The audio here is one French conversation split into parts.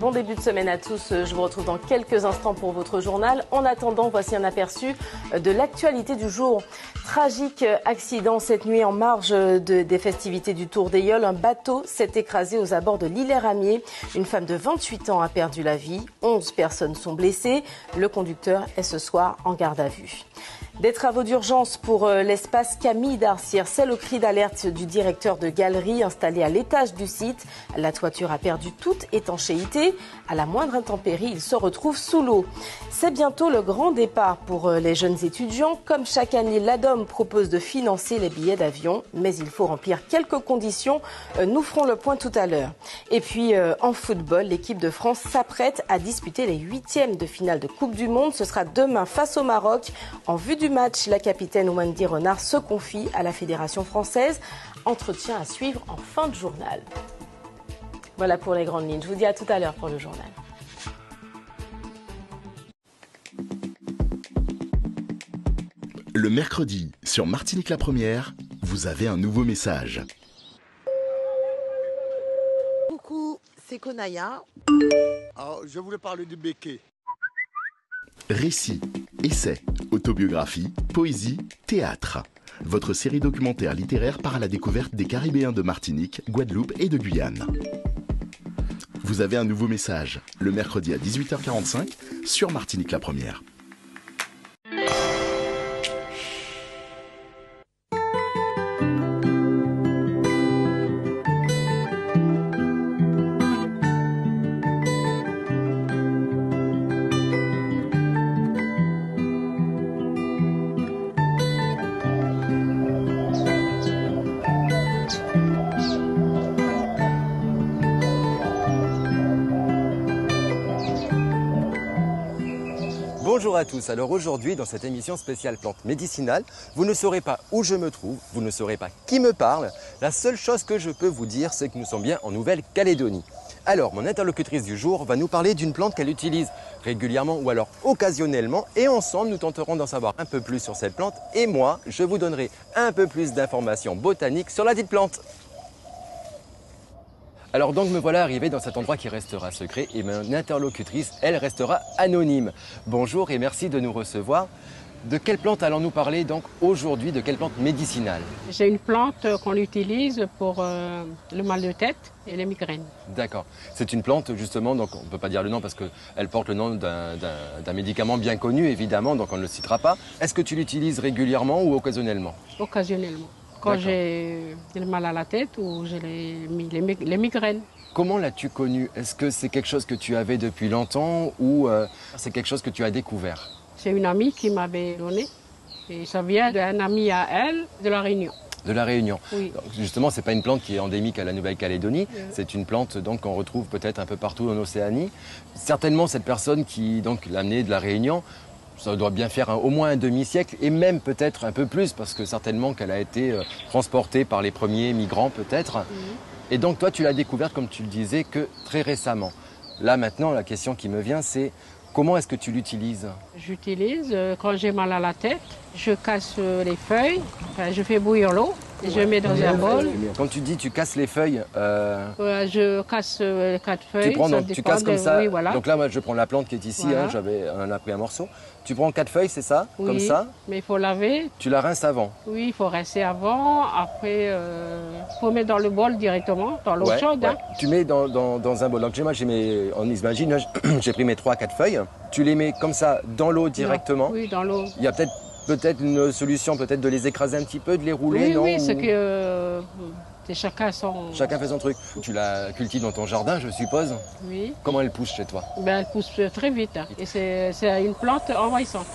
Bon début de semaine à tous. Je vous retrouve dans quelques instants pour votre journal. En attendant, voici un aperçu de l'actualité du jour. Tragique accident cette nuit en marge des festivités du Tour d'Ailleul. Un bateau s'est écrasé aux abords de l'île Ramier. Une femme de 28 ans a perdu la vie. 11 personnes sont blessées. Le conducteur est ce soir en garde à vue. Des travaux d'urgence pour l'espace Camille d'Arcières. C'est le cri d'alerte du directeur de galerie installé à l'étage du site. La toiture a perdu toute étanchéité. À la moindre intempérie, il se retrouve sous l'eau. C'est bientôt le grand départ pour les jeunes étudiants. Comme chaque année, l'ADOM propose de financer les billets d'avion, mais il faut remplir quelques conditions. Nous ferons le point tout à l'heure. Et puis, en football, l'équipe de France s'apprête à disputer les 8e de finale de Coupe du Monde. Ce sera demain face au Maroc. En vue du match, la capitaine Wendy Renard se confie à la Fédération française. Entretien à suivre en fin de journal. Voilà pour les grandes lignes. Je vous dis à tout à l'heure pour le journal. Le mercredi, sur Martinique la Première, vous avez un nouveau message. Coucou, c'est Konaya. Alors, je voulais parler du béquet. Récits, essais, autobiographie, poésie, théâtre. Votre série documentaire littéraire part à la découverte des Caribéens de Martinique, Guadeloupe et de Guyane. Vous avez un nouveau message, le mercredi à 18h45 sur Martinique la Première. Bonjour à tous, alors aujourd'hui dans cette émission spéciale plantes médicinales, vous ne saurez pas où je me trouve, vous ne saurez pas qui me parle. La seule chose que je peux vous dire, c'est que nous sommes bien en Nouvelle-Calédonie. Alors mon interlocutrice du jour va nous parler d'une plante qu'elle utilise régulièrement ou alors occasionnellement et ensemble nous tenterons d'en savoir un peu plus sur cette plante et moi je vous donnerai un peu plus d'informations botaniques sur la dite plante. Alors donc me voilà arrivé dans cet endroit qui restera secret et mon interlocutrice, elle restera anonyme. Bonjour et merci de nous recevoir. De quelle plante allons-nous parler donc aujourd'hui, de quelle plante médicinale? C'est une plante qu'on utilise pour le mal de tête et les migraines. D'accord. C'est une plante justement, donc on ne peut pas dire le nom parce qu'elle porte le nom d'un médicament bien connu évidemment, donc on ne le citera pas. Est-ce que tu l'utilises régulièrement ou occasionnellement? Occasionnellement. Quand j'ai le mal à la tête ou j'ai les migraines. Comment l'as-tu connue? Est-ce que c'est quelque chose que tu avais depuis longtemps ou c'est quelque chose que tu as découvert? C'est une amie qui m'avait donné. Et ça vient d'un ami à elle de La Réunion. De La Réunion. Oui. Donc, justement, ce n'est pas une plante qui est endémique à la Nouvelle-Calédonie. Oui. C'est une plante donc qu'on retrouve peut-être un peu partout en Océanie. Certainement, cette personne qui donc l'a amenée de La Réunion, ça doit bien faire au moins un demi-siècle et même peut-être un peu plus parce que certainement qu'elle a été transportée par les premiers migrants peut-être. Mmh. Et donc toi tu l'as découverte comme tu le disais que très récemment. Là maintenant la question qui me vient c'est comment est-ce que tu l'utilises? J'utilise quand j'ai mal à la tête, je casse les feuilles, enfin, je fais bouillir l'eau. Et je mets dans un bol. Quand tu dis tu casses les feuilles, je casse 4 feuilles. Tu prends donc tu casses comme ça. Oui, voilà. Donc là moi je prends la plante qui est ici, voilà. On a pris un morceau. Tu prends 4 feuilles, c'est ça? Oui, comme ça. Mais il faut laver. Tu la rinces avant? Oui, il faut rincer avant. Après, il faut mettre dans le bol directement, dans l'eau chaude. Ouais. Hein. Tu mets dans un bol. Donc moi on imagine, j'ai pris mes 3-4 feuilles. Tu les mets comme ça dans l'eau directement? Oui, dans l'eau. Il y a peut-être une solution, peut-être de les écraser un petit peu, de les rouler, oui, non? Oui, c'est que chacun fait son truc. Tu la cultives dans ton jardin, je suppose? Oui. Comment elle pousse chez toi? Elle pousse très vite. Hein. Et c'est une plante envahissante.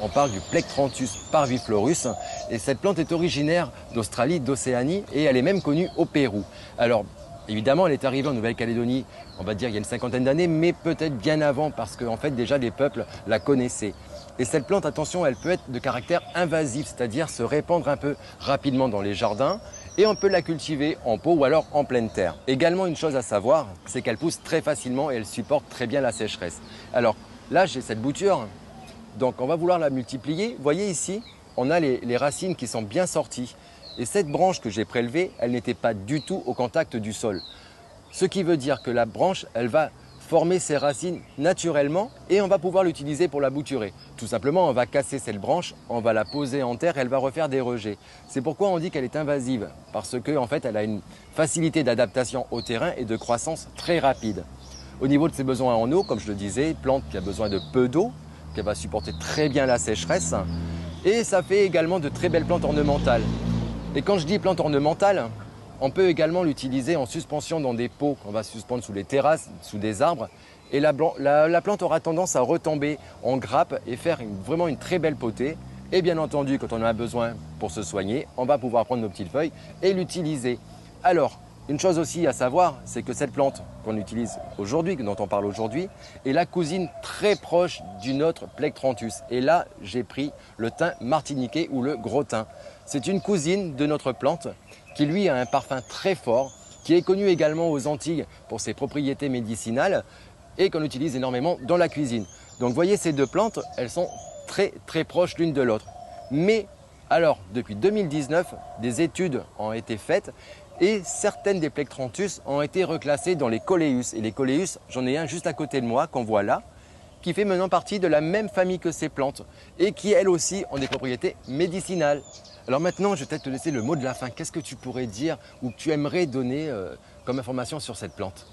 On parle du Plectranthus parviflorus et cette plante est originaire d'Australie, d'Océanie et elle est même connue au Pérou. Alors évidemment elle est arrivée en Nouvelle-Calédonie, on va dire il y a une 50aine d'années, mais peut-être bien avant parce qu'en fait déjà les peuples la connaissaient. Et cette plante, attention, elle peut être de caractère invasif, c'est-à-dire se répandre un peu rapidement dans les jardins et on peut la cultiver en pot ou alors en pleine terre. Également une chose à savoir, c'est qu'elle pousse très facilement et elle supporte très bien la sécheresse. Alors là j'ai cette bouture Donc on va vouloir la multiplier. Vous voyez ici, on a les racines qui sont bien sorties. Et cette branche que j'ai prélevée, elle n'était pas du tout au contact du sol. Ce qui veut dire que la branche, elle va former ses racines naturellement et on va pouvoir l'utiliser pour la bouturer. Tout simplement, on va casser cette branche, on va la poser en terre et elle va refaire des rejets. C'est pourquoi on dit qu'elle est invasive, parce qu'en fait, elle a une facilité d'adaptation au terrain et de croissance très rapide. Au niveau de ses besoins en eau, comme je le disais, plante qui a besoin de peu d'eau, qui va supporter très bien la sécheresse. Et ça fait également de très belles plantes ornementales. Et quand je dis plantes ornementales, on peut également l'utiliser en suspension dans des pots qu'on va suspendre sous les terrasses, sous des arbres. Et la plante aura tendance à retomber en grappe et faire vraiment une très belle potée. Et bien entendu, quand on en a besoin pour se soigner, on va pouvoir prendre nos petites feuilles et l'utiliser. Alors, une chose aussi à savoir, c'est que cette plante qu'on utilise aujourd'hui, dont on parle aujourd'hui, est la cousine très proche d'une autre Plectranthus. Et là, j'ai pris le thym martiniquais ou le gros thym. C'est une cousine de notre plante qui lui a un parfum très fort, qui est connu également aux Antilles pour ses propriétés médicinales et qu'on utilise énormément dans la cuisine. Donc vous voyez, ces deux plantes, elles sont très très proches l'une de l'autre. Mais alors, depuis 2019, des études ont été faites et certaines des Plectranthus ont été reclassées dans les Coleus. Et les Coleus, j'en ai un juste à côté de moi qu'on voit là, qui fait maintenant partie de la même famille que ces plantes et qui elles aussi ont des propriétés médicinales. Alors maintenant, je vais peut-être te laisser le mot de la fin. Qu'est-ce que tu pourrais dire ou que tu aimerais donner comme information sur cette plante?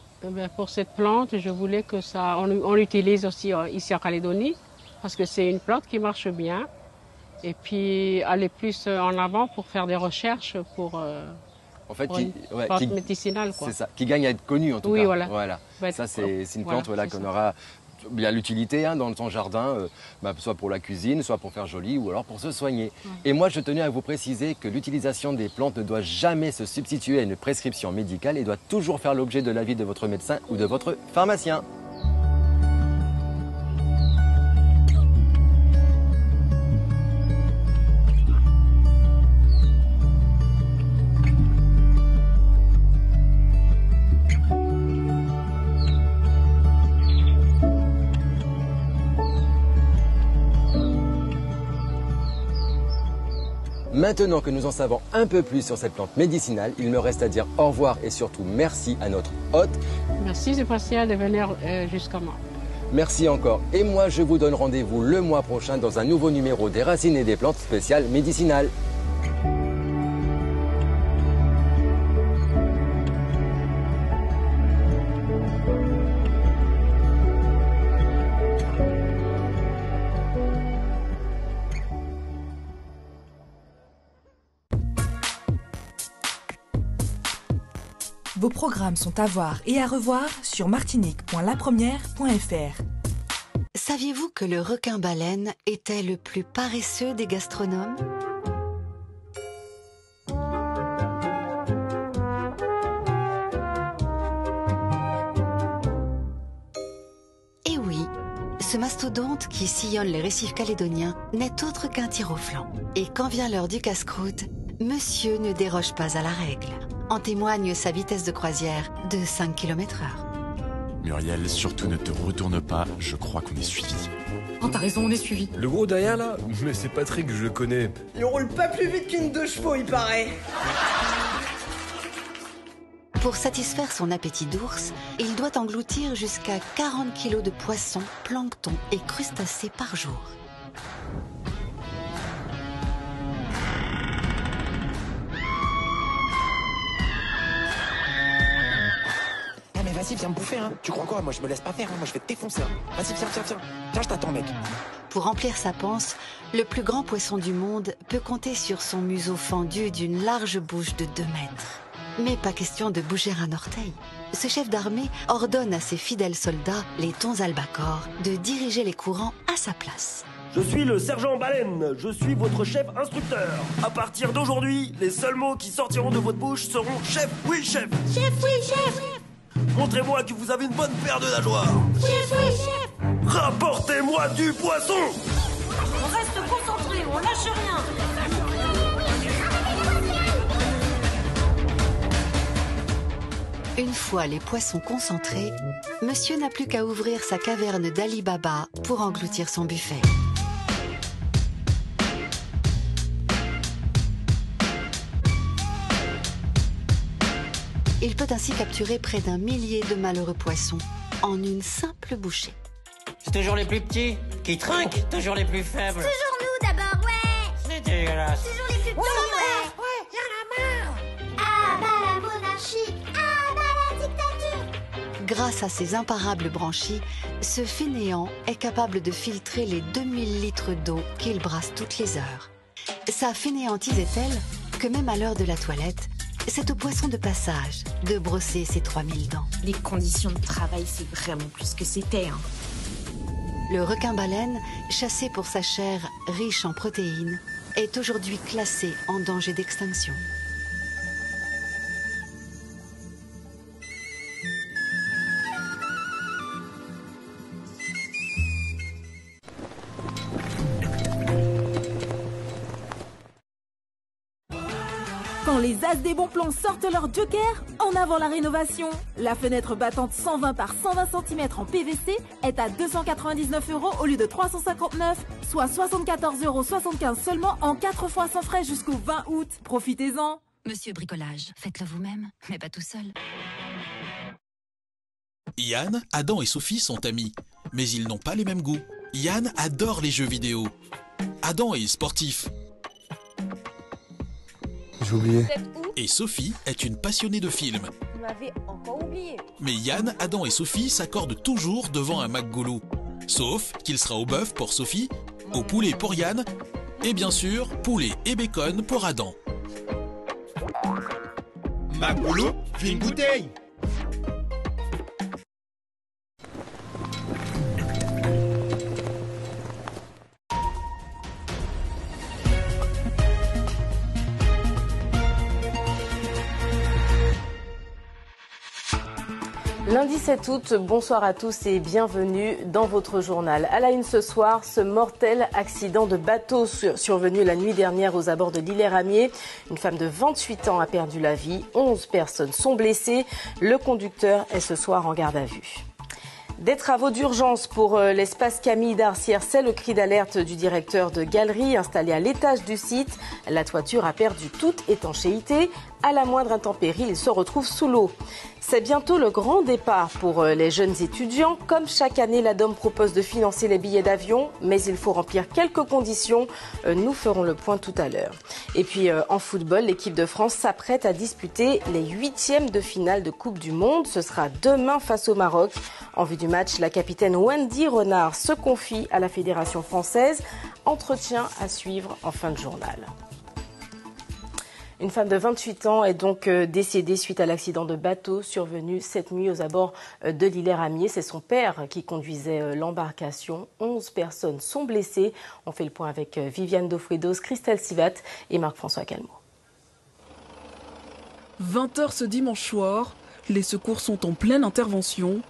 Pour cette plante, je voulais que on l'utilise aussi ici en Calédonie parce que c'est une plante qui marche bien. Et puis aller plus en avant pour faire des recherches pour une plante médicinale. C'est ça, qui gagne à être connue en tout cas. Oui, voilà. Ça, c'est une plante qu'on aura bien l'utilité dans ton jardin, soit pour la cuisine, soit pour faire joli ou alors pour se soigner. Et moi, je tenais à vous préciser que l'utilisation des plantes ne doit jamais se substituer à une prescription médicale et doit toujours faire l'objet de l'avis de votre médecin ou de votre pharmacien. Maintenant que nous en savons un peu plus sur cette plante médicinale, il me reste à dire au revoir et surtout merci à notre hôte. Merci Sébastien de venir jusqu'à moi. Merci encore. Et moi, je vous donne rendez-vous le mois prochain dans un nouveau numéro des Racines et des Plantes spéciales médicinales. Vos programmes sont à voir et à revoir sur martinique.lapremière.fr. Saviez-vous que le requin-baleine était le plus paresseux des gastronomes ? Et oui, ce mastodonte qui sillonne les récifs calédoniens n'est autre qu'un tir au flanc. Et quand vient l'heure du casse-croûte, monsieur ne déroge pas à la règle. En témoigne sa vitesse de croisière de 5 km/h. Muriel, surtout ne te retourne pas, je crois qu'on est suivi. Oh, t'as raison, on est suivi. Le gros derrière là? Mais c'est Patrick, je le connais. Il roule pas plus vite qu'une 2 chevaux, il paraît. Pour satisfaire son appétit d'ours, il doit engloutir jusqu'à 40 kg de poissons, plancton et crustacés par jour. Vas-y, viens me bouffer, hein. Tu crois quoi? Moi, je me laisse pas faire, hein. Moi, je vais te défoncer, hein. Vas-y, viens. Tiens, je t'attends, mec. Pour remplir sa panse, le plus grand poisson du monde peut compter sur son museau fendu d'une large bouche de 2 mètres. Mais pas question de bouger un orteil. Ce chef d'armée ordonne à ses fidèles soldats, les thons albacores, de diriger les courants à sa place. Je suis le sergent Baleine, je suis votre chef instructeur. À partir d'aujourd'hui, les seuls mots qui sortiront de votre bouche seront chef, oui chef. Chef, oui chef. Montrez-moi que vous avez une bonne paire de nageoires. Chef, oui chef. Rapportez-moi du poisson. On reste concentré, on lâche rien. Une fois les poissons concentrés, monsieur n'a plus qu'à ouvrir sa caverne d'Ali Baba pour engloutir son buffet. Il peut ainsi capturer près d'1 millier de malheureux poissons en une simple bouchée. C'est toujours les plus petits qui trinquent, toujours les plus faibles. Toujours nous d'abord, ouais. C'est dégueulasse. Toujours les plus petits, ouais. Ouais, y'en a marre. Ah bah la monarchie, ah bah la dictature. Grâce à ses imparables branchies, ce fainéant est capable de filtrer les 2000 litres d'eau qu'il brasse toutes les heures. Sa fainéantise est telle que même à l'heure de la toilette, c'est au poisson de passage de brosser ses 3000 dents. Les conditions de travail, c'est vraiment plus que c'était. Hein. Le requin-baleine, chassé pour sa chair riche en protéines, est aujourd'hui classé en danger d'extinction. Quand les as des bons plans sortent leur joker, en avant la rénovation. La fenêtre battante 120 par 120 cm en PVC est à 299 € au lieu de 359, soit 74,75 € seulement en 4 fois sans frais jusqu'au 20 août. Profitez-en. Monsieur Bricolage, faites-le vous-même, mais pas tout seul. Yann, Adam et Sophie sont amis, mais ils n'ont pas les mêmes goûts. Yann adore les jeux vidéo. Adam est sportif. J'ai oublié. Et Sophie est une passionnée de films. Vous m'avez encore oublié. Mais Yann, Adam et Sophie s'accordent toujours devant un McGoulou. Sauf qu'il sera au bœuf pour Sophie, au poulet pour Yann, et bien sûr, poulet et bacon pour Adam. McGoulou, fais une bouteille. Lundi 7 août, bonsoir à tous et bienvenue dans votre journal. À la une ce soir, ce mortel accident de bateau survenu la nuit dernière aux abords de l'île Ramier. Une femme de 28 ans a perdu la vie, 11 personnes sont blessées. Le conducteur est ce soir en garde à vue. Des travaux d'urgence pour l'espace Camille d'Arcières, c'est le cri d'alerte du directeur de galerie installé à l'étage du site. La toiture a perdu toute étanchéité. À la moindre intempérie, il se retrouve sous l'eau. C'est bientôt le grand départ pour les jeunes étudiants. Comme chaque année, l'ADOM propose de financer les billets d'avion, mais il faut remplir quelques conditions. Nous ferons le point tout à l'heure. Et puis en football, l'équipe de France s'apprête à disputer les 8e de finale de Coupe du Monde. Ce sera demain face au Maroc. En vue du match, la capitaine Wendy Renard se confie à la Fédération française. Entretien à suivre en fin de journal. Une femme de 28 ans est donc décédée suite à l'accident de bateau survenu cette nuit aux abords de l'île Ramier. C'est son père qui conduisait l'embarcation. 11 personnes sont blessées. On fait le point avec Viviane Dofredos, Christelle Sivat et Marc-François Calmot. 20h ce dimanche soir, les secours sont en pleine intervention.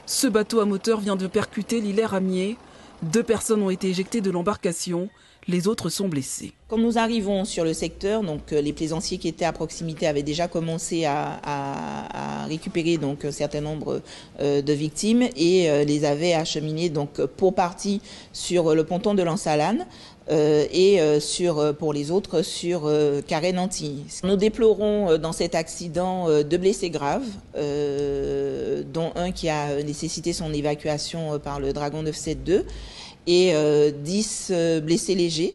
Ce bateau à moteur vient de percuter l'île Ramier. 2 personnes ont été éjectées de l'embarcation. Les autres sont blessés. Quand nous arrivons sur le secteur, donc les plaisanciers qui étaient à proximité avaient déjà commencé à récupérer donc un certain nombre de victimes et les avaient acheminées donc pour partie sur le ponton de l'Ansalane et pour les autres sur Carré-Nanty. Nous déplorons dans cet accident 2 blessés graves, dont un qui a nécessité son évacuation par le Dragon 972 et 10 blessés légers.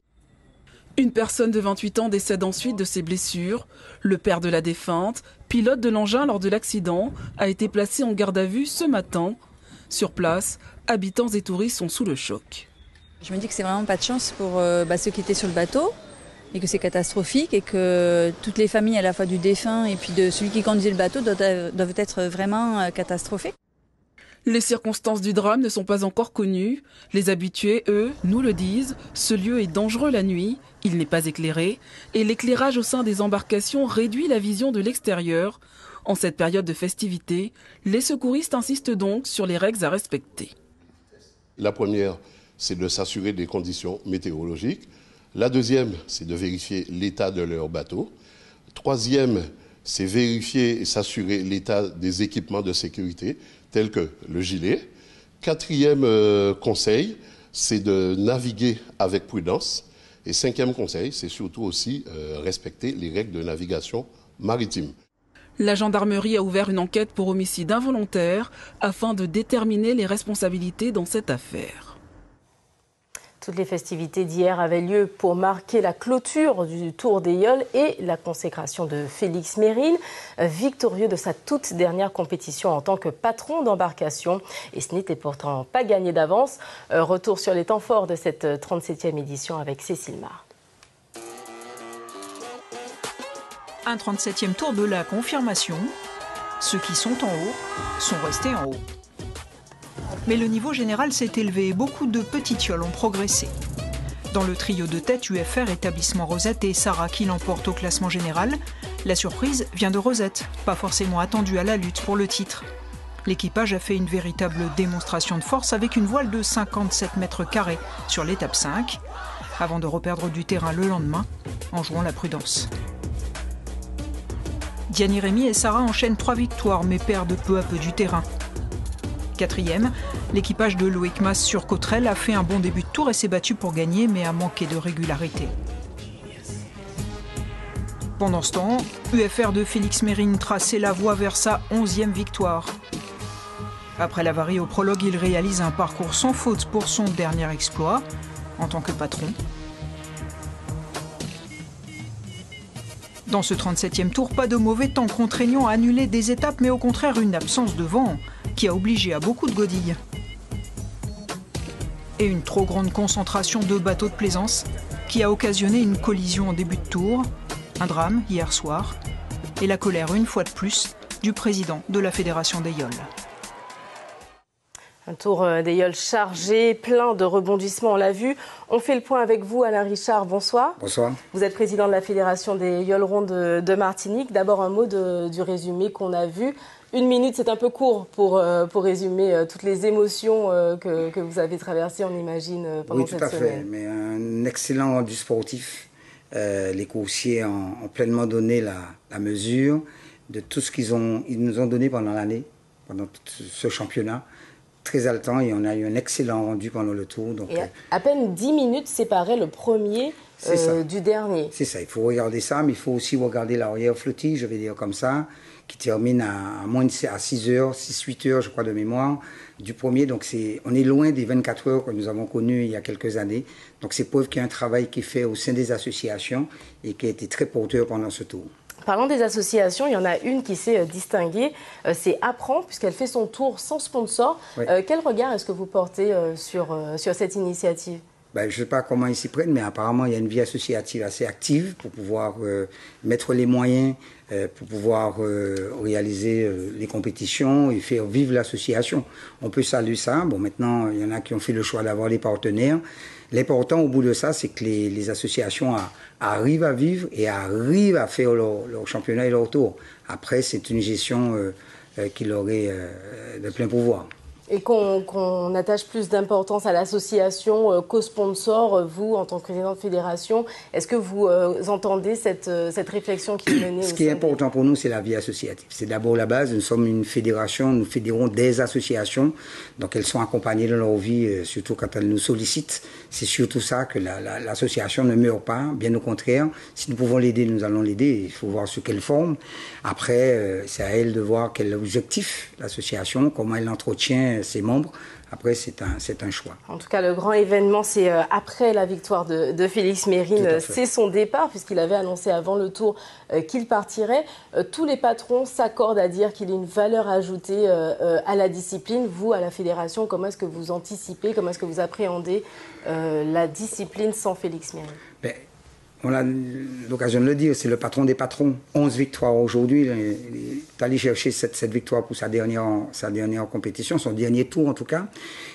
Une personne de 28 ans décède ensuite de ses blessures. Le père de la défunte, pilote de l'engin lors de l'accident, a été placé en garde à vue ce matin. Sur place, habitants et touristes sont sous le choc. Je me dis que c'est vraiment pas de chance pour ceux qui étaient sur le bateau et que c'est catastrophique et que toutes les familles à la fois du défunt et puis de celui qui conduisait le bateau doivent être vraiment catastrophées. Les circonstances du drame ne sont pas encore connues. Les habitués, eux, nous le disent, ce lieu est dangereux la nuit, il n'est pas éclairé, et l'éclairage au sein des embarcations réduit la vision de l'extérieur. En cette période de festivité, les secouristes insistent donc sur les règles à respecter. La première, c'est de s'assurer des conditions météorologiques. La deuxième, c'est de vérifier l'état de leur bateau. Troisième, c'est vérifier et s'assurer l'état des équipements de sécurité, tels que le gilet. Quatrième conseil, c'est de naviguer avec prudence. Et cinquième conseil, c'est surtout aussi respecter les règles de navigation maritime. La gendarmerie a ouvert une enquête pour homicide involontaire afin de déterminer les responsabilités dans cette affaire. Toutes les festivités d'hier avaient lieu pour marquer la clôture du Tour des Yoles et la consécration de Félix Mérine, victorieux de sa toute dernière compétition en tant que patron d'embarcation. Et ce n'était pourtant pas gagné d'avance. Retour sur les temps forts de cette 37e édition avec Cécile Marc. Un 37e tour de la confirmation. Ceux qui sont en haut sont restés en haut. Mais le niveau général s'est élevé et beaucoup de petites yoles ont progressé. Dans le trio de tête UFR, Établissement Rosette et Sarah qui l'emportent au classement général, la surprise vient de Rosette, pas forcément attendue à la lutte pour le titre. L'équipage a fait une véritable démonstration de force avec une voile de 57 mètres carrés sur l'étape 5, avant de reperdre du terrain le lendemain en jouant la prudence. Diani Rémy et Sarah enchaînent 3 victoires mais perdent peu à peu du terrain. 4e, l'équipage de Loïc Mas sur Cotterelle a fait un bon début de tour et s'est battu pour gagner mais a manqué de régularité. Pendant ce temps, UFR de Félix Mérine traçait la voie vers sa 11e victoire. Après l'avarie au prologue, il réalise un parcours sans faute pour son dernier exploit en tant que patron. Dans ce 37e tour, pas de mauvais temps contraignant à annuler des étapes, mais au contraire une absence de vent qui a obligé à beaucoup de godilles. Et une trop grande concentration de bateaux de plaisance qui a occasionné une collision en début de tour, un drame hier soir, et la colère une fois de plus du président de la Fédération des Yoles. Un tour des Yoles chargé, plein de rebondissements, on l'a vu. On fait le point avec vous, Alain Richard, bonsoir. Bonsoir. Vous êtes président de la Fédération des Yolerons de Martinique. D'abord un mot du résumé qu'on a vu. 1 minute, c'est un peu court pour résumer toutes les émotions que vous avez traversées, on imagine, pendant cette semaine. Oui, tout à fait, mais un excellent rendu sportif. Les coursiers ont pleinement donné la mesure de tout ce qu'ils nous ont donné pendant l'année, pendant tout ce championnat. Très haletant et on a eu un excellent rendu pendant le tour. Donc, et à peine 10 minutes séparaient le premier du dernier. C'est ça, il faut regarder ça, mais il faut aussi regarder l'arrière flottille, je vais dire comme ça, qui termine à 6 heures, 6-8 heures, je crois, de mémoire, du premier. Donc on est loin des 24 heures que nous avons connues il y a quelques années. Donc c'est preuve qu'il y a un travail qui est fait au sein des associations et qui a été très porteur pendant ce tour. Parlant des associations, il y en a une qui s'est distinguée, c'est Apprend, puisqu'elle fait son tour sans sponsor. Oui. Quel regard est-ce que vous portez sur cette initiative ? Je ne sais pas comment ils s'y prennent, mais apparemment, il y a une vie associative assez active pour pouvoir mettre les moyens, pour pouvoir réaliser les compétitions et faire vivre l'association. On peut saluer ça. Bon, maintenant, il y en a qui ont fait le choix d'avoir des partenaires. L'important au bout de ça, c'est que les associations arrivent à vivre et arrivent à faire leur championnat et leur tour. Après, c'est une gestion qui leur est de plein pouvoir. Et qu'on attache plus d'importance à l'association qu'au sponsor, vous, en tant que président de fédération, est-ce que vous entendez cette réflexion qui est menée? Ce qui est important pour nous, c'est la vie associative. C'est d'abord la base. Nous sommes une fédération, nous fédérons des associations. Donc elles sont accompagnées dans leur vie, surtout quand elles nous sollicitent. C'est surtout ça, que l'association ne meurt pas, bien au contraire. Si nous pouvons l'aider, nous allons l'aider. Il faut voir sous quelle forme. Après, c'est à elle de voir quel est l'objectif, l'association, comment elle entretient ses membres. Après, c'est un choix. En tout cas, le grand événement, c'est après la victoire de Félix Mérine. C'est son départ, puisqu'il avait annoncé avant le tour qu'il partirait. Tous les patrons s'accordent à dire qu'il y a une valeur ajoutée à la discipline. Vous, à la fédération, comment est-ce que vous anticipez, comment est-ce que vous appréhendez la discipline sans Félix Mérine? On a l'occasion de le dire, c'est le patron des patrons. 11 victoires aujourd'hui. Il est allé chercher cette victoire pour sa dernière compétition, son dernier tour en tout cas.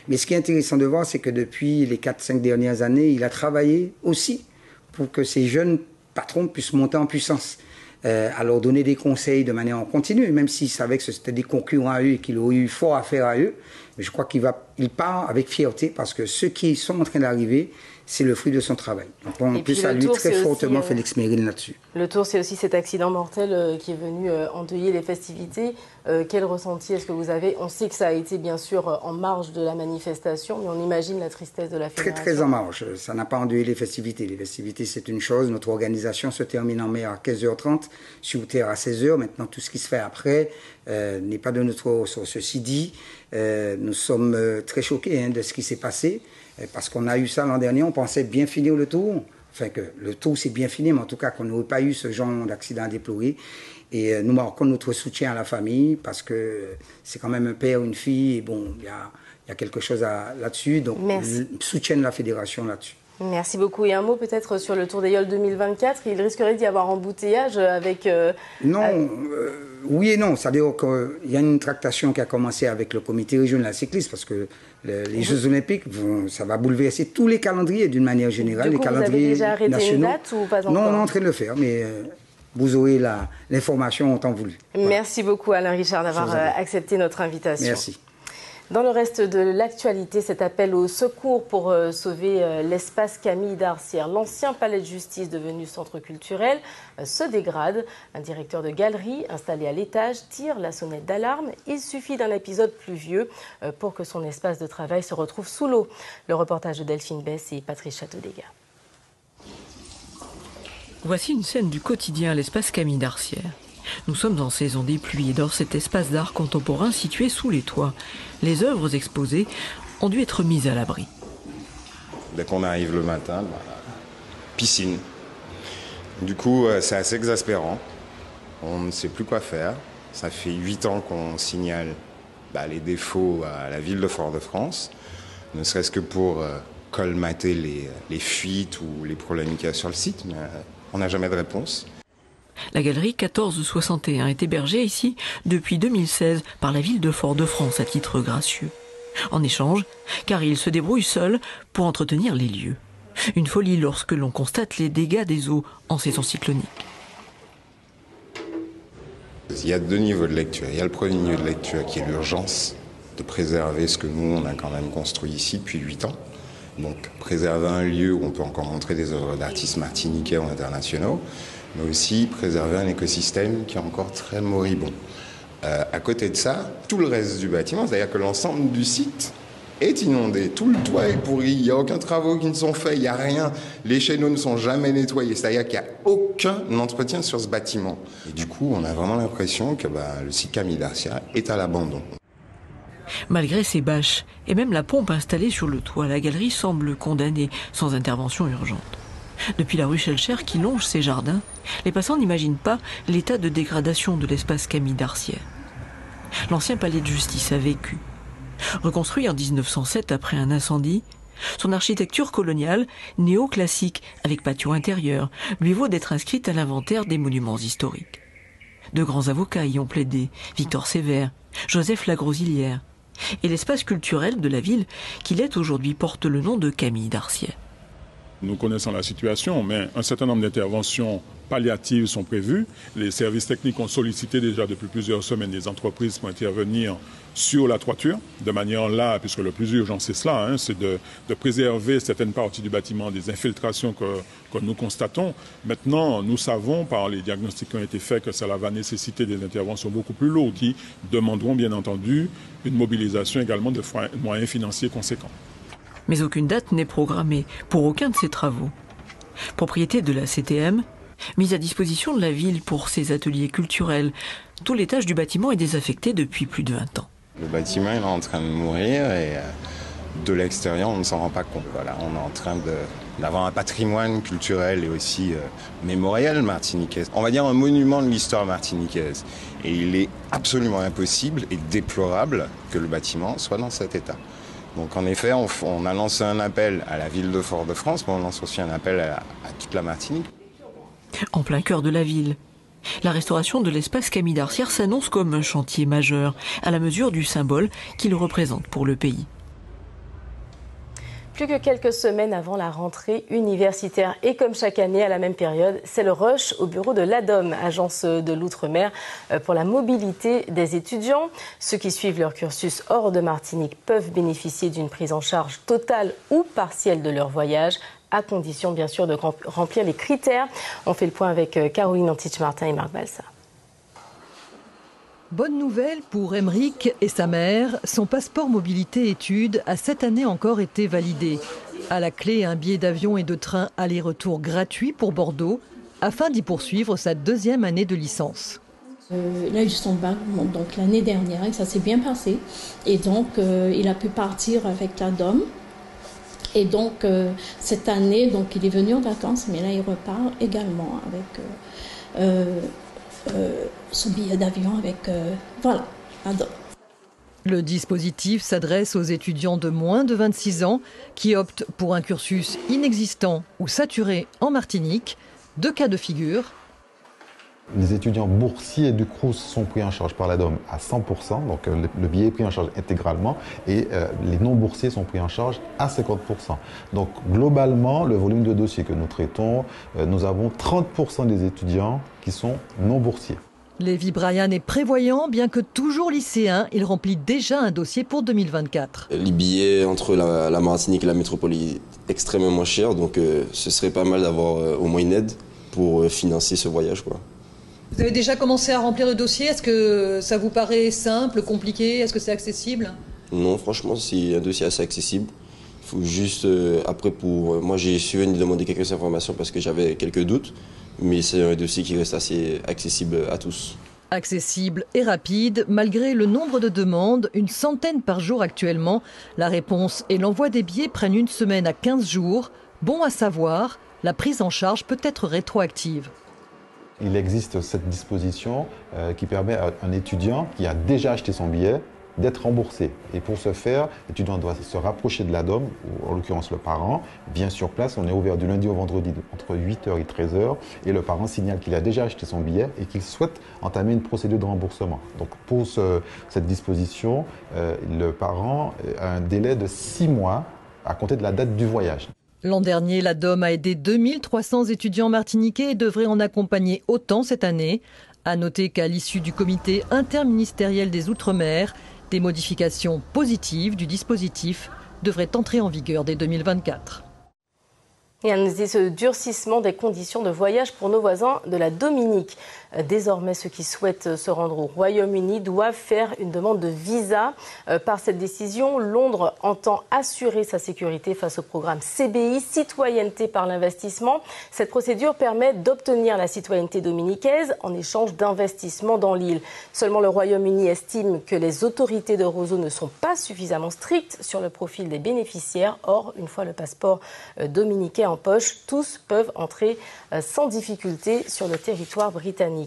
Mais ce qui est intéressant de voir, c'est que depuis les 4-5 dernières années, il a travaillé aussi pour que ces jeunes patrons puissent monter en puissance. À leur donner des conseils de manière en continu, même s'il savait que c'était des concurrents à eux et qu'il aurait eu fort à faire à eux. Mais je crois qu'il part avec fierté parce que ceux qui sont en train d'arriver, c'est le fruit de son travail. Donc on peut saluer très fortement Félix Mérine là-dessus. Le Tour, c'est aussi cet accident mortel qui est venu endeuiller les festivités. Quel ressenti est-ce que vous avez? On sait que ça a été bien sûr en marge de la manifestation, mais on imagine la tristesse de la fédération. Très en marge. Ça n'a pas endeuillé les festivités. Les festivités, c'est une chose. Notre organisation se termine en mai à 15h30, sur terre à 16h. Maintenant, tout ce qui se fait après n'est pas de notre ressort. Ceci dit, nous sommes très choqués de ce qui s'est passé. Parce qu'on a eu ça l'an dernier, on pensait bien finir le Tour. Enfin, que le Tour s'est bien fini, mais en tout cas qu'on n'aurait pas eu ce genre d'accident à déplorer. Et nous marquons notre soutien à la famille, parce que c'est quand même un père, une fille, et bon, il y a quelque chose là-dessus. Donc, soutien de la fédération là-dessus. Merci beaucoup. Et un mot peut-être sur le Tour des Yoles 2024. Il risquerait d'y avoir embouteillage avec... Non, oui et non. C'est-à-dire qu'il y a une tractation qui a commencé avec le comité régional cycliste, parce que les Jeux Olympiques, ça va bouleverser tous les calendriers d'une manière générale. Du coup, les calendriers vous avez déjà arrêté nationaux. Une date ou pas encore? Non, on est en train de le faire, mais vous aurez l'information en temps voulu. Merci beaucoup Alain Richard d'avoir accepté notre invitation. Merci. Dans le reste de l'actualité, cet appel au secours pour sauver l'espace Camille d'Arcières. L'ancien palais de justice devenu centre culturel se dégrade. Un directeur de galerie installé à l'étage tire la sonnette d'alarme. Il suffit d'un épisode pluvieux pour que son espace de travail se retrouve sous l'eau. Le reportage de Delphine Bess et Patrice Châteaudégard. Voici une scène du quotidien à l'espace Camille d'Arcières. Nous sommes en saison des pluies et dans cet espace d'art contemporain situé sous les toits, les œuvres exposées ont dû être mises à l'abri. Dès qu'on arrive le matin, piscine. Du coup, c'est assez exaspérant. On ne sait plus quoi faire. Ça fait 8 ans qu'on signale les défauts à la ville de Fort-de-France, ne serait-ce que pour colmater les fuites ou les problèmes qu'il y a sur le site, mais on n'a jamais de réponse. La galerie 1461 est hébergée ici depuis 2016 par la ville de Fort-de-France à titre gracieux. En échange, car il se débrouille seul pour entretenir les lieux. Une folie lorsque l'on constate les dégâts des eaux en saison cyclonique. Il y a 2 niveaux de lecture. Il y a le premier niveau de lecture qui est l'urgence de préserver ce que nous, on a quand même construit ici depuis 8 ans. Donc préserver un lieu où on peut encore montrer des œuvres d'artistes martiniquais ou internationaux, mais aussi préserver un écosystème qui est encore très moribond. À côté de ça, tout le reste du bâtiment, c'est-à-dire que l'ensemble du site est inondé. Tout le toit est pourri, il n'y a aucun travaux qui ne sont faits, il n'y a rien. Les chéneaux ne sont jamais nettoyés, c'est-à-dire qu'il n'y a aucun entretien sur ce bâtiment. Et du coup, on a vraiment l'impression que le site Camille d'Arcières est à l'abandon. Malgré ces bâches et même la pompe installée sur le toit, la galerie semble condamnée sans intervention urgente. Depuis la rue Schellcher qui longe ses jardins, les passants n'imaginent pas l'état de dégradation de l'espace Camille d'Arcières. L'ancien palais de justice a vécu. Reconstruit en 1907 après un incendie, son architecture coloniale, néoclassique avec patio intérieur, lui vaut d'être inscrite à l'inventaire des monuments historiques. De grands avocats y ont plaidé, Victor Sévère, Joseph Lagrosilière, et l'espace culturel de la ville qui l'est aujourd'hui porte le nom de Camille d'Arcières. Nous connaissons la situation, mais un certain nombre d'interventions palliatives sont prévues. Les services techniques ont sollicité déjà depuis plusieurs semaines des entreprises pour intervenir sur la toiture, de manière là, puisque le plus urgent c'est cela, c'est de préserver certaines parties du bâtiment des infiltrations que nous constatons. Maintenant, nous savons par les diagnostics qui ont été faits que cela va nécessiter des interventions beaucoup plus lourdes qui demanderont bien entendu une mobilisation également de moyens financiers conséquents. Mais aucune date n'est programmée pour aucun de ces travaux. Propriété de la CTM, mise à disposition de la ville pour ses ateliers culturels, tout l'étage du bâtiment est désaffecté depuis plus de 20 ans. Le bâtiment est en train de mourir et de l'extérieur on ne s'en rend pas compte. Voilà, on est en train d'avoir un patrimoine culturel et aussi mémoriel martiniquais. On va dire un monument de l'histoire martiniquaise. Et il est absolument impossible et déplorable que le bâtiment soit dans cet état. Donc en effet, on a lancé un appel à la ville de Fort-de-France, mais on lance aussi un appel à toute la Martinique. En plein cœur de la ville, la restauration de l'espace Camille d'Arcières s'annonce comme un chantier majeur, à la mesure du symbole qu'il représente pour le pays. Plus que quelques semaines avant la rentrée universitaire. Et comme chaque année à la même période, c'est le rush au bureau de l'ADOM, agence de l'outre-mer pour la mobilité des étudiants. Ceux qui suivent leur cursus hors de Martinique peuvent bénéficier d'une prise en charge totale ou partielle de leur voyage, à condition bien sûr de remplir les critères. On fait le point avec Caroline Antich-Martin et Marc Balsa. Bonne nouvelle pour Emeric et sa mère, son passeport mobilité-études a cette année encore été validé. À la clé, un billet d'avion et de train aller-retour gratuit pour Bordeaux, afin d'y poursuivre sa deuxième année de licence. Il a eu son bac donc l'année dernière et ça s'est bien passé. Et donc il a pu partir avec la DOM. Et donc cette année, donc, il est venu en vacances, mais là il repart également avec son billet d'avion avec voilà, la DOM. Le dispositif s'adresse aux étudiants de moins de 26 ans qui optent pour un cursus inexistant ou saturé en Martinique. Deux cas de figure. Les étudiants boursiers du Crous sont pris en charge par la DOM à 100%, donc le billet est pris en charge intégralement, et les non-boursiers sont pris en charge à 50%. Donc globalement, le volume de dossiers que nous traitons, nous avons 30% des étudiants qui sont non-boursiers. Lévi Bryan est prévoyant, bien que toujours lycéen, il remplit déjà un dossier pour 2024. Les billets entre la Martinique et la métropole sont extrêmement chers, donc ce serait pas mal d'avoir au moins une aide pour financer ce voyage, quoi. Vous avez déjà commencé à remplir le dossier. Est-ce que ça vous paraît simple, compliqué? Est-ce que c'est accessible? Non, franchement, c'est un dossier assez accessible. Il faut juste, moi j'ai su venir demander quelques informations parce que j'avais quelques doutes, mais c'est un dossier qui reste assez accessible à tous. Accessible et rapide, malgré le nombre de demandes, une centaine par jour actuellement. La réponse et l'envoi des billets prennent une semaine à 15 jours. Bon à savoir, la prise en charge peut être rétroactive. Il existe cette disposition qui permet à un étudiant qui a déjà acheté son billet d'être remboursé. Et pour ce faire, l'étudiant doit se rapprocher de la DOM, ou en l'occurrence le parent, vient sur place. On est ouvert du lundi au vendredi entre 8h et 13h. Et le parent signale qu'il a déjà acheté son billet et qu'il souhaite entamer une procédure de remboursement. Donc pour cette disposition, le parent a un délai de 6 mois à compter de la date du voyage. L'an dernier, la DOM a aidé 2300 étudiants martiniquais et devrait en accompagner autant cette année. À noter qu'à l'issue du comité interministériel des Outre-mer, des modifications positives du dispositif devraient entrer en vigueur dès 2024. Et on nous dit ce durcissement des conditions de voyage pour nos voisins de la Dominique. Désormais, ceux qui souhaitent se rendre au Royaume-Uni doivent faire une demande de visa. Par cette décision, Londres entend assurer sa sécurité face au programme CBI, Citoyenneté par l'investissement. Cette procédure permet d'obtenir la citoyenneté dominicaise en échange d'investissements dans l'île. Seulement, le Royaume-Uni estime que les autorités de Roseau ne sont pas suffisamment strictes sur le profil des bénéficiaires. Or, une fois le passeport dominicain en poche, tous peuvent entrer sans difficulté sur le territoire britannique.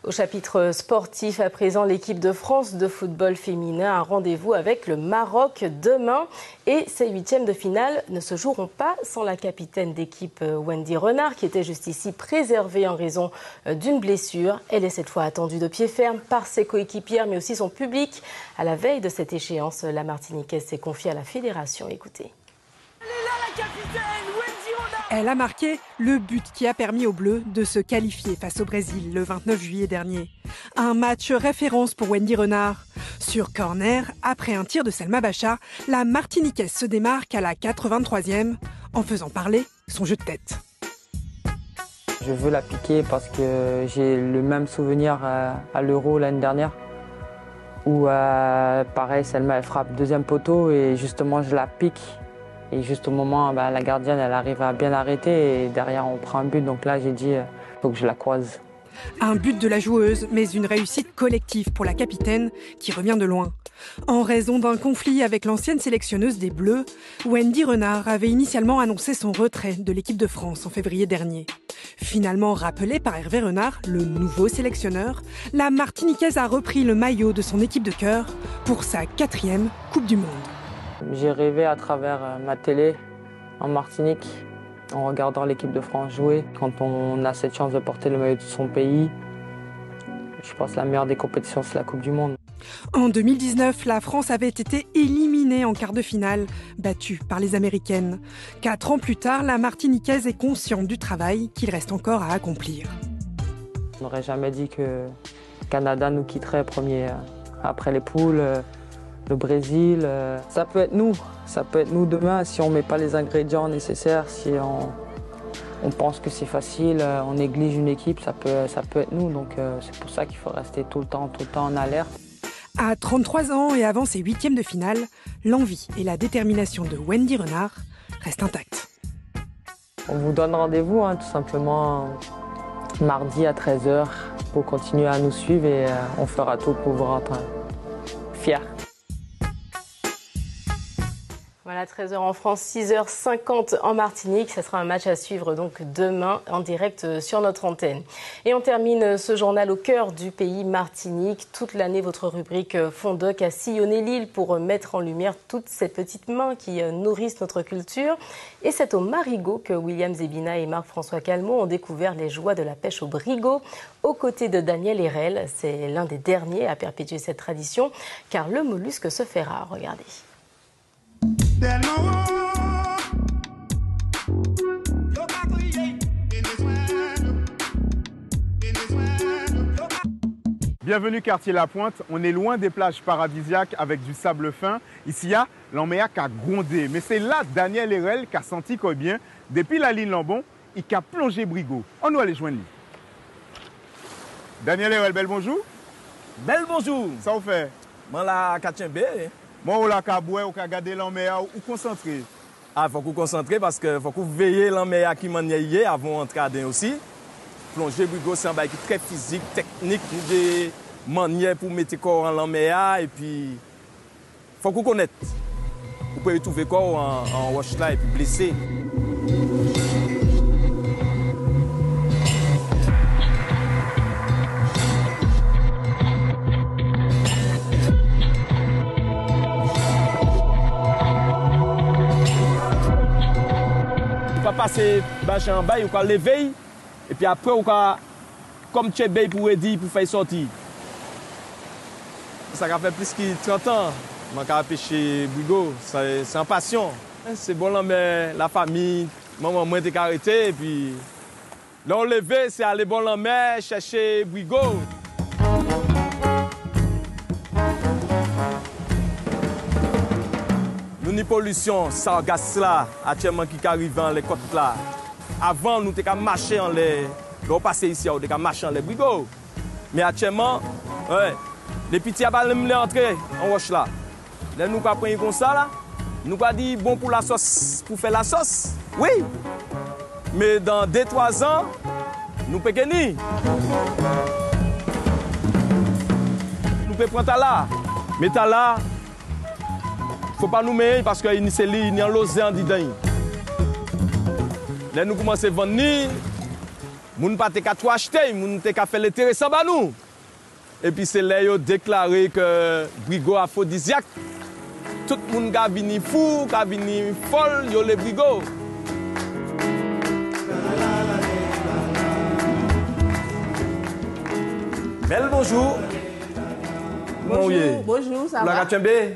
Au chapitre sportif, à présent, l'équipe de France de football féminin a un rendez-vous avec le Maroc demain. Et ces huitièmes de finale ne se joueront pas sans la capitaine d'équipe Wendy Renard, qui était juste ici préservée en raison d'une blessure. Elle est cette fois attendue de pied ferme par ses coéquipières, mais aussi son public. À la veille de cette échéance, la Martiniquaise s'est confiée à la fédération. Écoutez. Elle a marqué le but qui a permis aux Bleus de se qualifier face au Brésil le 29 juillet dernier. Un match référence pour Wendy Renard. Sur corner, après un tir de Selma Bacha, la Martiniquaise se démarque à la 83e en faisant parler son jeu de tête. Je veux la piquer parce que j'ai le même souvenir à l'Euro l'année dernière où pareil, Selma elle frappe deuxième poteau et justement je la pique. Et juste au moment, la gardienne, elle arrive à bien arrêter et derrière, on prend un but. Donc là, j'ai dit, faut que je la croise. Un but de la joueuse, mais une réussite collective pour la capitaine qui revient de loin. En raison d'un conflit avec l'ancienne sélectionneuse des Bleus, Wendy Renard avait initialement annoncé son retrait de l'équipe de France en février dernier. Finalement rappelée par Hervé Renard, le nouveau sélectionneur, la Martiniquaise a repris le maillot de son équipe de cœur pour sa 4e Coupe du Monde. J'ai rêvé à travers ma télé en Martinique, en regardant l'équipe de France jouer. Quand on a cette chance de porter le maillot de son pays, je pense que la meilleure des compétitions, c'est la Coupe du Monde. En 2019, la France avait été éliminée en quart de finale, battue par les Américaines. 4 ans plus tard, la Martiniquaise est consciente du travail qu'il reste encore à accomplir. On n'aurait jamais dit que le Canada nous quitterait premier après les poules, le Brésil. Ça peut être nous demain si on ne met pas les ingrédients nécessaires, si on pense que c'est facile, on néglige une équipe, ça peut être nous. Donc c'est pour ça qu'il faut rester tout le temps en alerte. À 33 ans et avant ses 8e de finale, l'envie et la détermination de Wendy Renard restent intactes. On vous donne rendez-vous tout simplement mardi à 13h pour continuer à nous suivre et on fera tout pour vous rendre fiers. Voilà, 13h en France, 6h50 en Martinique. Ce sera un match à suivre donc demain en direct sur notre antenne. Et on termine ce journal au cœur du pays Martinique. Toute l'année, votre rubrique Fondoc a sillonné l'île pour mettre en lumière toutes ces petites mains qui nourrissent notre culture. Et c'est au Marigot que William Zebina et Marc-François Calmont ont découvert les joies de la pêche au brigot. Aux côtés de Daniel Herel, c'est l'un des derniers à perpétuer cette tradition, car le mollusque se fait rare. Regardez. Bienvenue quartier La Pointe, on est loin des plages paradisiaques avec du sable fin. Ici, il y a l'Amméa qui a grondé, mais c'est là Daniel Herel qui a senti quoi bien, depuis la ligne Lambon, il a plongé brigot. On doit aller joindre lui. Daniel Herel, bel bonjour. Bel bonjour. Ça vous fait? Moi la Katienbe. Moi, on l'a kaboué, on a gardé l'Amméa, ou concentré? Ah, il faut qu'on concentre parce que faut qu'on veille l'Amméa qui m'a nié avant d'entrer aussi. Plonger brigot, c'est un bail très physique, technique, des manières pour mettre corps en l'Amméa et puis faut qu'on connaisse. Vous pouvez trouver corps en wash là et puis blessé. Passer en bas, on va lever et puis après on va comme tu es pour aider pour faire sortir. Ça fait plus que 30 ans que je pêche brigot, c'est en passion. C'est bon là mais la famille, maman moi t'es arrêté et puis là on lever c'est aller bon la mer chercher brigot. Nous pollution, sargasse là, actuellement qui arrive dans les côtes là. Avant, nous étions marcher en l'air. Nous passer ici, on était marcher en l'air brigot. Mais actuellement, ouais, les petits aballes entrer en roche là. Là, nous pas prendre comme ça là. Nous pas dit bon pour la sauce, pour faire la sauce. Oui. Mais dans 2-3 ans, nous pouvons gagner. Nous pouvons prendre là. Mais là. Il ne faut pas nous mettre parce qu'il y a un losé dedans. Là, nous commençons à vendre, nous ne pouvons pas acheter, nous ne pouvons pas faire l'intéressant à nous. Et puis c'est là qu'ils ont déclaré que brigot aphrodisiaque. Tout le monde a venu fou, a venu folle, ils ont les brigots. Bel bonjour. Bonjour, ça va? Moi,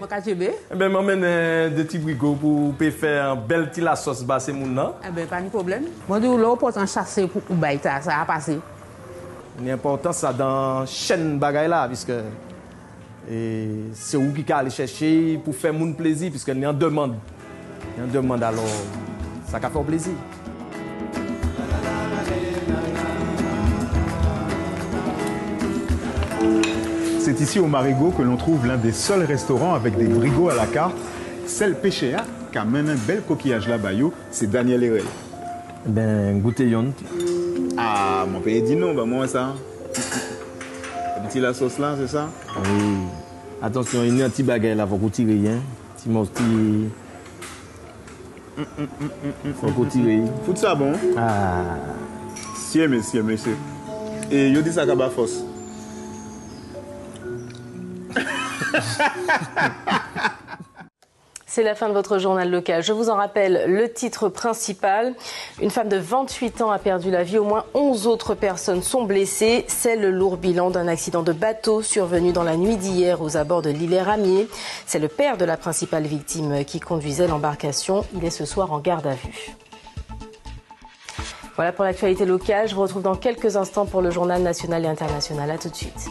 Katienbe. Eh bien, je m'emmène des petits brigots pour faire un bel petit la sauce basse moun. Eh bien, pas de problème. Moi, je vais pour chasser pour baïta, ça a passé. Il est important ça dans la chaîne bagaille là, puisque c'est où qui aller chercher pour faire mon plaisir, puisqu'il y a une demande. Il y a une demande, alors ça fait plaisir. C'est ici au Marigot que l'on trouve l'un des seuls restaurants avec des brigots à la carte. Celle Péchéa, qui amène un bel coquillage là-bas, c'est Daniel Herel. Ben, goûtez yon. Ah, mon pays dit non, bah moi ça. Petit la sauce là, c'est ça? Oui. Attention, il y a un petit bagage là, faut qu'on tire rien. Petit mousti. Faut qu'on tire. Fout ça bon? Ah. Si, monsieur. Et yo dit ça qu'à force. C'est la fin de votre journal local. Je vous en rappelle le titre principal. Une femme de 28 ans a perdu la vie. Au moins 11 autres personnes sont blessées. C'est le lourd bilan d'un accident de bateau survenu dans la nuit d'hier aux abords de l'île Ramier. C'est le père de la principale victime qui conduisait l'embarcation. Il est ce soir en garde à vue. Voilà pour l'actualité locale. Je vous retrouve dans quelques instants pour le journal national et international. À tout de suite.